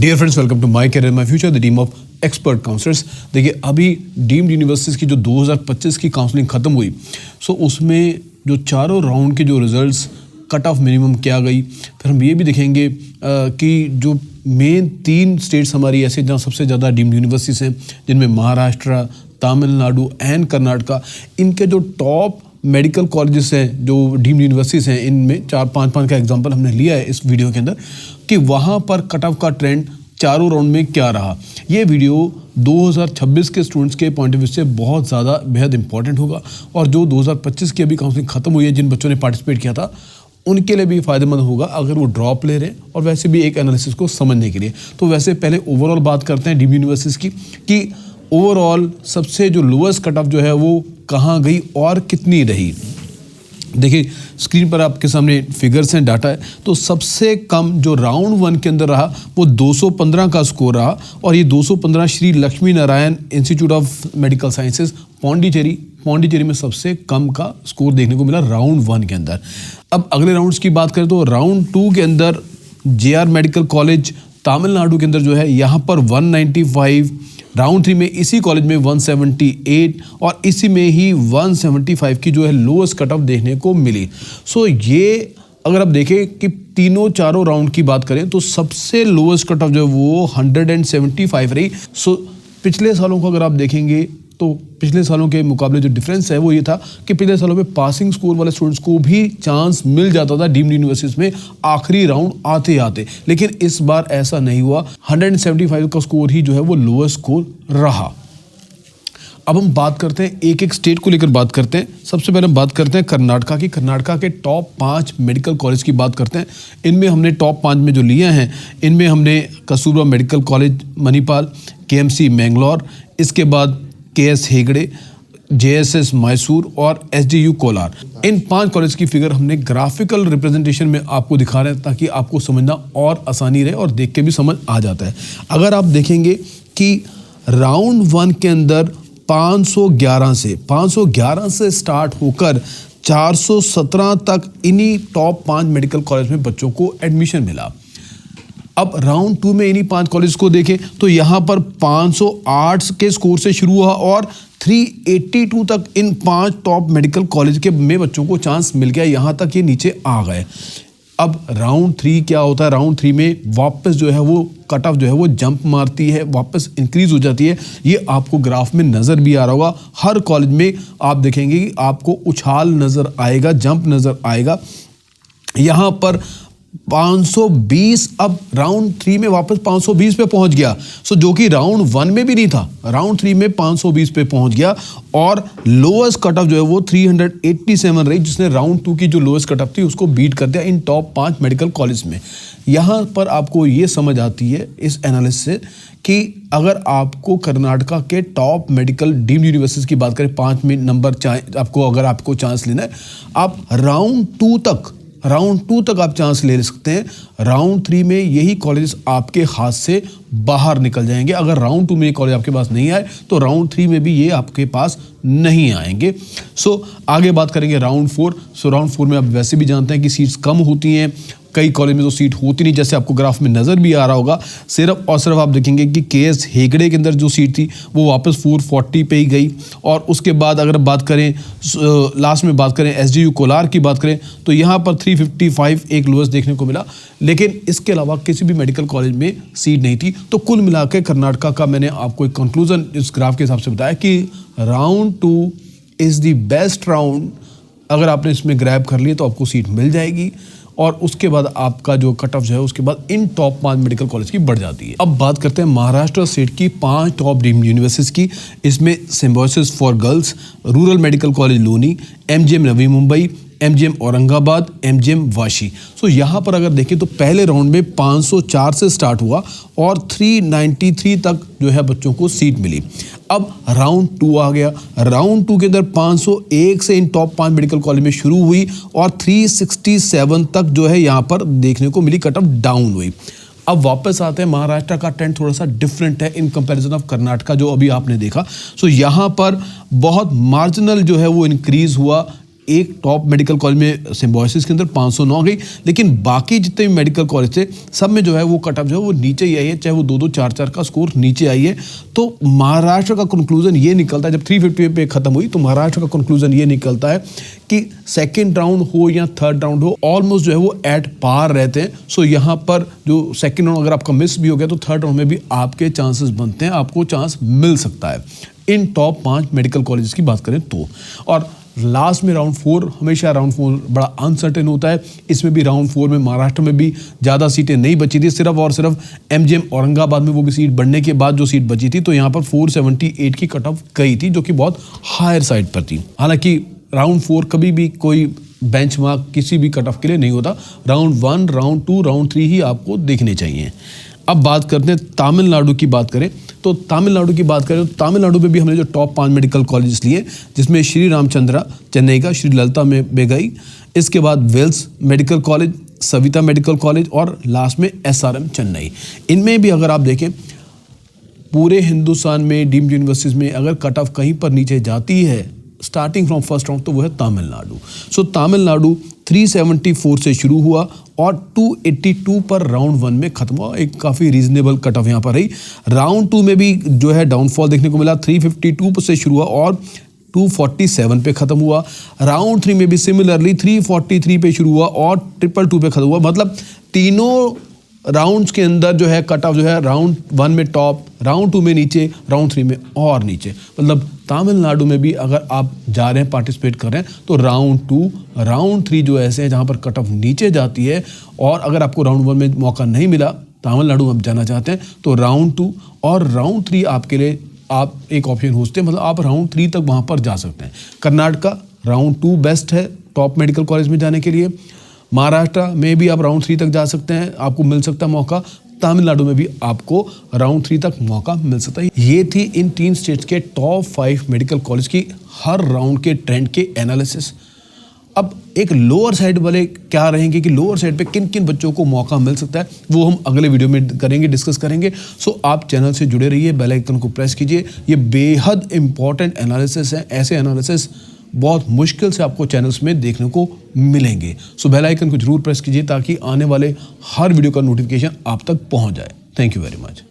Dear friends, welcome to my career my future, the team of expert counsellors. देखिए, अभी deemed universities की जो 2025 की काउंसलिंग ख़त्म हुई, सो उसमें जो चारों राउंड के जो रिजल्ट्स कट ऑफ मिनिमम क्या गई, फिर हम ये भी देखेंगे कि जो मेन 3 स्टेट्स हमारी ऐसे जहाँ सबसे ज़्यादा डीम्ड यूनिवर्सिटीज़ हैं, जिनमें महाराष्ट्र, तमिलनाडु एंड कर्नाटका, इनके जो टॉप मेडिकल कॉलेजेस हैं, जो डीम्ड यूनिवर्सिटीज़ हैं, इनमें 4-5 का एग्जांपल हमने लिया है इस वीडियो के अंदर कि वहाँ पर कट ऑफ का ट्रेंड चारों राउंड में क्या रहा। ये वीडियो 2026 के स्टूडेंट्स के पॉइंट ऑफ व्यू से बहुत ज़्यादा बेहद इंपॉर्टेंट होगा, और जो 2025 की अभी काउंसलिंग ख़त्म हुई है, जिन बच्चों ने पार्टिसिपेट किया था, उनके लिए भी फ़ायदेमंद होगा अगर वो ड्रॉप ले रहे हैं और वैसे भी एक एनालिसिस को समझने के लिए। तो वैसे पहले ओवरऑल बात करते हैं डीम्ड यूनिवर्सिटीज़ की कि ओवरऑल सबसे जो लोएस्ट कट ऑफ जो है वो कहाँ गई और कितनी रही। देखिए, स्क्रीन पर आपके सामने फिगर्स हैं, डाटा है। तो सबसे कम जो राउंड 1 के अंदर रहा वो 215 का स्कोर रहा, और ये 215 Shri Lakshmi Narayan institute of medical sciences Pondicherry में सबसे कम का स्कोर देखने को मिला राउंड 1 के अंदर। अब अगले राउंड्स की बात करें तो राउंड 2 के अंदर JR मेडिकल कॉलेज तमिलनाडु के अंदर जो है यहाँ पर 195, राउंड 3 में इसी कॉलेज में 178 और इसी में ही 175 की जो है लोएस्ट कट ऑफ देखने को मिली। सो ये अगर आप देखें कि चारों राउंड की बात करें तो सबसे लोएस्ट कट ऑफ जो है वो 175 रही। सो पिछले सालों को अगर आप देखेंगे तो पिछले सालों के मुकाबले जो डिफरेंस है वो ये था कि पिछले सालों में पासिंग स्कोर वाले स्टूडेंट्स को भी चांस मिल जाता था डीम्ड यूनिवर्सिटीज में आखिरी राउंड आते आते, लेकिन इस बार ऐसा नहीं हुआ। 175 का स्कोर ही जो है वो लोएस्ट स्कोर रहा। अब हम बात करते हैं एक एक स्टेट को लेकर बात करते हैं। सबसे पहले हम बात करते हैं कर्नाटका की। कर्नाटका के टॉप 5 मेडिकल कॉलेज की बात करते हैं। इनमें हमने टॉप 5 में जो लिए हैं, इनमें हमने Kasturba medical college Manipal, KMC Mangalore, इसके बाद KS हेगड़े, JSS मैसूर और SDU कोलार। इन 5 कॉलेज की फिगर हमने ग्राफिकल रिप्रेजेंटेशन में आपको दिखा रहे हैं ताकि आपको समझना और आसानी रहे और देख के भी समझ आ जाता है। अगर आप देखेंगे कि राउंड 1 के अंदर 511 से स्टार्ट होकर 417 तक इन्हीं टॉप 5 मेडिकल कॉलेज में बच्चों को एडमिशन मिला। अब राउंड 2 में इन्हीं 5 कॉलेज को देखें तो यहाँ पर 508 के स्कोर से शुरू हुआ और 382 तक इन 5 टॉप मेडिकल कॉलेज के में बच्चों को चांस मिल गया, यहाँ तक ये नीचे आ गए। अब राउंड 3 क्या होता है? राउंड 3 में वापस जो है वो कट ऑफ जो है वो जंप मारती है, वापस इंक्रीज हो जाती है। ये आपको ग्राफ में नज़र भी आ रहा होगा। हर कॉलेज में आप देखेंगे कि आपको उछाल नज़र आएगा, जंप नज़र आएगा। यहाँ पर 520 अब राउंड 3 में वापस 520 पे पहुंच गया। सो जो कि राउंड 1 में भी नहीं था, राउंड 3 में 520 पे पहुंच गया, और लोएस्ट कट ऑफ जो है वो 387 रही, जिसने राउंड 2 की जो लोएस्ट कट ऑफ थी उसको बीट कर दिया इन टॉप 5 मेडिकल कॉलेज में। यहाँ पर आपको ये समझ आती है इस एनालिसिस से कि अगर आपको कर्नाटका के टॉप मेडिकल डीम्ड यूनिवर्सिटीज की बात करें, 5 में नंबर अगर आपको चांस लेना है, आप राउंड 2 तक आप चांस ले सकते हैं। राउंड 3 में यही कॉलेज आपके हाथ से बाहर निकल जाएंगे। अगर राउंड 2 में ये कॉलेज आपके पास नहीं आए तो राउंड 3 में भी ये आपके पास नहीं आएंगे। सो आगे बात करेंगे राउंड 4। सो राउंड 4 में आप वैसे भी जानते हैं कि सीट्स कम होती हैं, कई कॉलेज में तो सीट होती नहीं, जैसे आपको ग्राफ में नज़र भी आ रहा होगा। सिर्फ और सिर्फ आप देखेंगे कि KS हेगड़े के अंदर जो सीट थी वो वापस 440 पे ही गई, और उसके बाद अगर बात करें लास्ट में बात करें SDU कोलार की बात करें तो यहाँ पर 355 एक लोएस्ट देखने को मिला, लेकिन इसके अलावा किसी भी मेडिकल कॉलेज में सीट नहीं थी। तो कुल मिला के कर्नाटका का मैंने आपको एक कंक्लूजन इस ग्राफ के हिसाब से बताया कि round 2 is the best round. अगर आपने इसमें ग्रैब कर लिए तो आपको सीट मिल जाएगी, और उसके बाद आपका जो कट ऑफ जो है उसके बाद इन टॉप 5 मेडिकल कॉलेज की बढ़ जाती है। अब बात करते हैं महाराष्ट्र स्टेट की 5 टॉप डीम्ड यूनिवर्सिटीज की। इसमें Symbiosis for girls, rural medical college Loni, MGM Navi Mumbai, MGM Aurangabad, MGM Vashi. So यहाँ पर अगर देखें तो पहले राउंड में 504 से स्टार्ट हुआ और 393 तक जो है बच्चों को सीट मिली। अब राउंड 2 आ गया। राउंड 2 के अंदर 501 से इन टॉप 5 मेडिकल कॉलेज में शुरू हुई और 367 तक जो है यहाँ पर देखने को मिली, कट ऑफ डाउन हुई। अब वापस आते हैं, महाराष्ट्र का ट्रेंड थोड़ा सा डिफरेंट है इन कंपैरिजन ऑफ कर्नाटका जो अभी आपने देखा। सो यहाँ पर बहुत मार्जिनल जो है वो इंक्रीज हुआ एक टॉप मेडिकल कॉलेज में सिम्बायोसिस के अंदर 509 गई, लेकिन बाकी जितने भी मेडिकल कॉलेज थे सब में जो है वो कट ऑफ जो है वो नीचे ही आई है, चाहे वो 2-2 4-4 का स्कोर नीचे आई है। तो महाराष्ट्र का कंक्लूजन ये निकलता है, जब 350 पे खत्म हुई तो महाराष्ट्र का कंक्लूजन ये निकलता है कि सेकेंड राउंड हो या थर्ड राउंड हो, ऑलमोस्ट जो है वो एट पार रहते हैं। सो यहाँ पर जो सेकेंड राउंड अगर आपका मिस भी हो गया तो थर्ड राउंड में भी आपके चांसेस बनते हैं, आपको चांस मिल सकता है इन टॉप 5 मेडिकल कॉलेजेस की बात करें तो। और लास्ट में राउंड 4, हमेशा राउंड 4 बड़ा अनसर्टेन होता है। इसमें भी राउंड 4 में महाराष्ट्र में भी ज़्यादा सीटें नहीं बची थी, सिर्फ और सिर्फ MGM औरंगाबाद में वो भी सीट बढ़ने के बाद जो सीट बची थी, तो यहाँ पर 478 की कट ऑफ गई थी, जो कि बहुत हायर साइड पर थी। हालांकि राउंड 4 कभी भी कोई बेंचमार्क किसी भी कट ऑफ के लिए नहीं होता, राउंड 1, राउंड 2, राउंड 3 ही आपको देखने चाहिए। अब बात करते हैं तमिलनाडु की बात करें तो तमिलनाडु में भी हमने जो टॉप 5 मेडिकल कॉलेजेस लिए, जिसमें श्री रामचंद्रा चेन्नई का, श्री ललिता में बेगई, इसके बाद Vels medical college, Saveetha medical college और लास्ट में SRM चेन्नई। इनमें भी अगर आप देखें पूरे हिंदुस्तान में डीम्ड यूनिवर्सिटीज़ में अगर कट ऑफ कहीं पर नीचे जाती है स्टार्टिंग फ्रॉम फर्स्ट राउंड तो वो है तमिलनाडु। सो तमिलनाडु 374 से शुरू हुआ और 282 पर राउंड 1 में खत्म हुआ, एक काफ़ी रीजनेबल कट ऑफ यहाँ पर रही। राउंड 2 में भी जो है डाउनफॉल देखने को मिला, 352 से शुरू हुआ और 247 पे खत्म हुआ। राउंड 3 में भी सिमिलरली 343 पे शुरू हुआ और 222 पे खत्म हुआ। मतलब तीनों राउंड्स के अंदर जो है कट ऑफ जो है राउंड 1 में टॉप, राउंड 2 में नीचे, राउंड 3 में और नीचे। मतलब तमिलनाडु में भी अगर आप जा रहे हैं, पार्टिसिपेट कर रहे हैं तो राउंड 2, राउंड 3 जो ऐसे हैं जहां पर कट ऑफ नीचे जाती है, और अगर आपको राउंड 1 में मौका नहीं मिला, तमिलनाडु में आप जाना चाहते हैं तो राउंड 2 और राउंड 3 आपके लिए आप एक ऑप्शन होते हैं, मतलब आप राउंड 3 तक वहां पर जा सकते हैं। कर्नाटका राउंड 2 बेस्ट है टॉप मेडिकल कॉलेज में जाने के लिए। महाराष्ट्र में भी आप राउंड 3 तक जा सकते हैं, आपको मिल सकता है मौका। तमिलनाडु में भी आपको राउंड 3 तक मौका मिल सकता है। ये थी इन 3 स्टेट्स के टॉप 5 मेडिकल कॉलेज की हर राउंड के ट्रेंड के एनालिसिस। अब एक लोअर साइड वाले क्या रहेंगे कि लोअर साइड पे किन किन बच्चों को मौका मिल सकता है, वो हम अगले वीडियो में करेंगे, डिस्कस करेंगे। सो आप चैनल से जुड़े रहिए, बेल आइकन को प्रेस कीजिए। ये बेहद इंपॉर्टेंट एनालिसिस है, ऐसे एनालिसिस बहुत मुश्किल से आपको चैनल्स में देखने को मिलेंगे। सो बेल आइकन को जरूर प्रेस कीजिए ताकि आने वाले हर वीडियो का नोटिफिकेशन आप तक पहुंच जाए। Thank you very much.